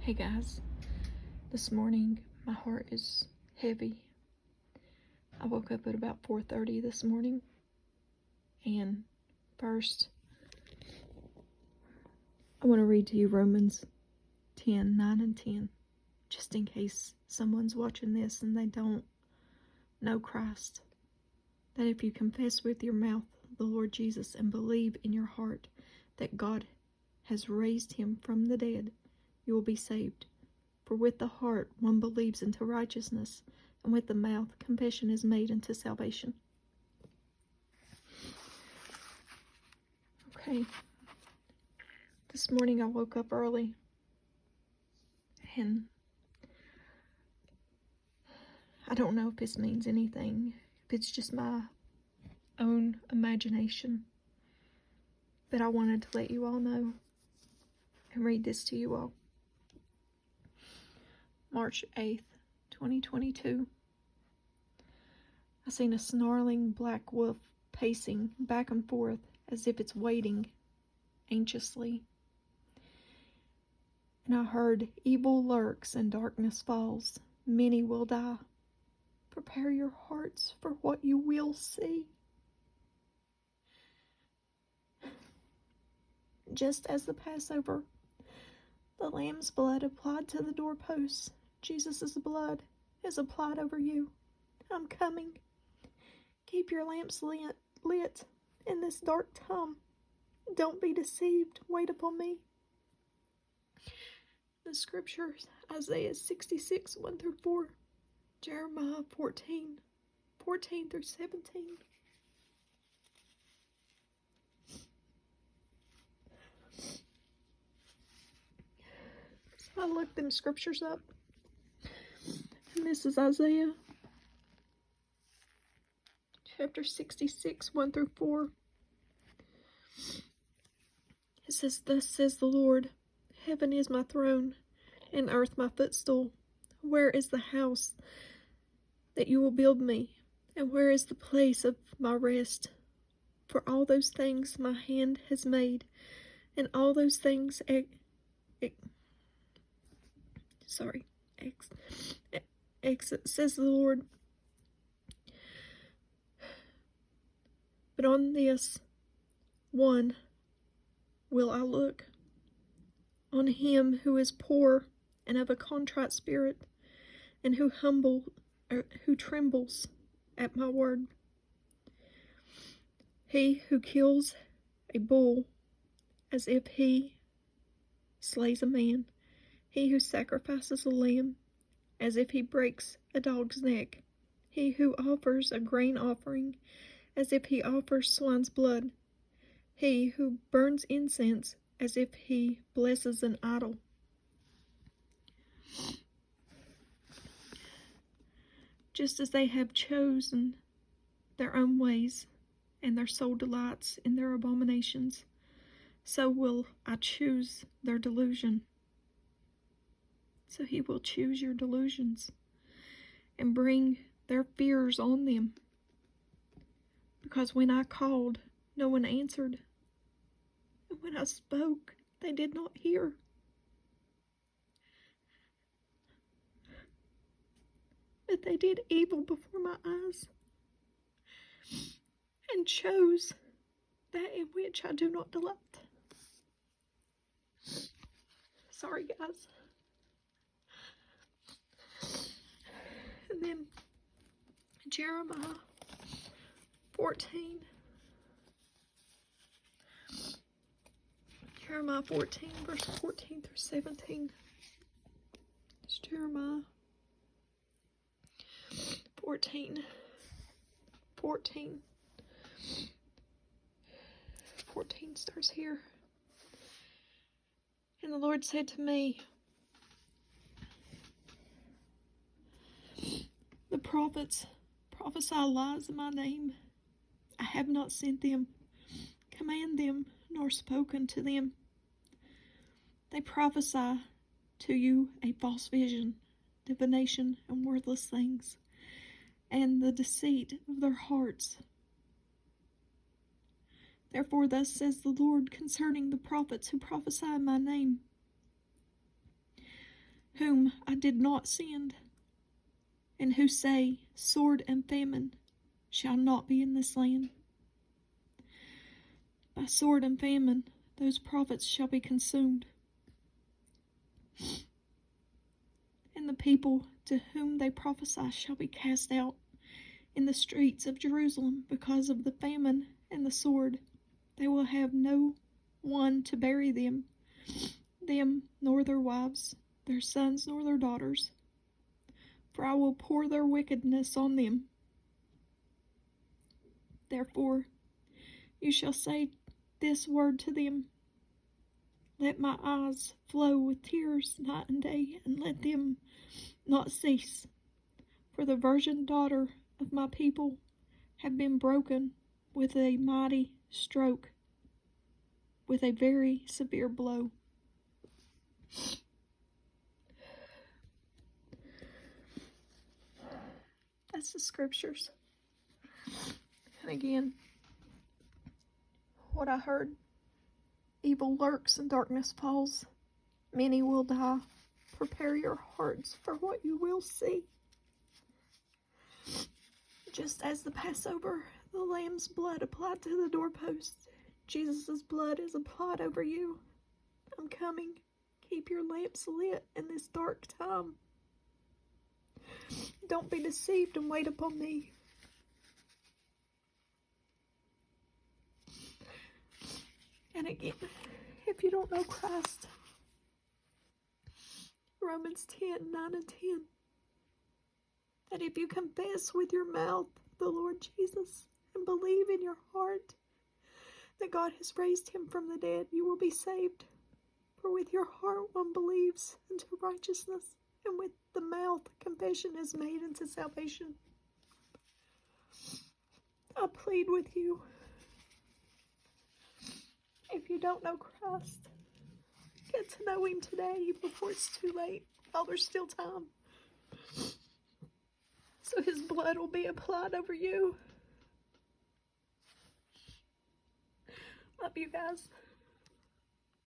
Hey guys, this morning my heart is heavy. I woke up at about 4:30 this morning, and first I want to read to you Romans 10:9 and 10, just in case someone's watching this and they don't know Christ. That if you confess with your mouth the Lord Jesus and believe in your heart that God has raised him from the dead, you will be saved. For with the heart one believes unto righteousness, and with the mouth confession is made unto salvation. Okay. This morning I woke up early, and I don't know if this means anything, if it's just my own imagination, but I wanted to let you all know and read this to you all. March 8th, 2022. I seen a snarling black wolf pacing back and forth as if it's waiting anxiously. And I heard, evil lurks and darkness falls. Many will die. Prepare your hearts for what you will see. Just as the Passover, the lamb's blood applied to the doorposts, Jesus' blood is applied over you. I'm coming. Keep your lamps lit in this dark time. Don't be deceived. Wait upon me. The scriptures, Isaiah 66, 1 through 4, Jeremiah 14, 14 through 17. So I looked them scriptures up, and this is Isaiah chapter 66, 1 through 4. It says, thus says the Lord, heaven is my throne, and earth my footstool. Where is the house that you will build me? And where is the place of my rest? For all those things my hand has made, and all those things says the Lord. But on this one will I look, on him who is poor and of a contrite spirit, and who trembles at my word. He who kills a bull as if he slays a man, he who sacrifices a lamb as if he breaks a dog's neck, he who offers a grain offering as if he offers swine's blood, he who burns incense as if he blesses an idol. Just as they have chosen their own ways, and their soul delights in their abominations, so will I choose their delusion. So he will choose your delusions and bring their fears on them. Because when I called, no one answered. And when I spoke, they did not hear. But they did evil before my eyes, and chose that in which I do not delight. Sorry, guys. And then Jeremiah 14. Jeremiah 14, verse 14 through 17. It's Jeremiah 14. 14 starts here. And the Lord said to me, the prophets prophesy lies in my name. I have not sent them, command them, nor spoken to them. They prophesy to you a false vision, divination, and worthless things, and the deceit of their hearts. Therefore thus says the Lord concerning the prophets who prophesy in my name, whom I did not send, and who say, sword and famine shall not be in this land. By sword and famine those prophets shall be consumed, and the people to whom they prophesy shall be cast out in the streets of Jerusalem because of the famine and the sword. They will have no one to bury them nor their wives, their sons nor their daughters. For I will pour their wickedness on them. Therefore you shall say this word to them: let my eyes flow with tears night and day, and let them not cease. For the virgin daughter of my people have been broken with a mighty stroke, with a very severe blow. That's the scriptures. And again, what I heard: evil lurks and darkness falls. Many will die. Prepare your hearts for what you will see. Just as the Passover, the lamb's blood applied to the doorpost, Jesus' blood is applied over you. I'm coming. Keep your lamps lit in this dark time. Don't be deceived and wait upon me. And again, if you don't know Christ, Romans 10:9-10, that if you confess with your mouth the Lord Jesus and believe in your heart that God has raised him from the dead, you will be saved. For with your heart one believes unto righteousness, and with the mouth confession is made unto salvation. I plead with you, if you don't know Christ, get to know him today before it's too late, while there's still time, so his blood will be applied over you. Love you guys.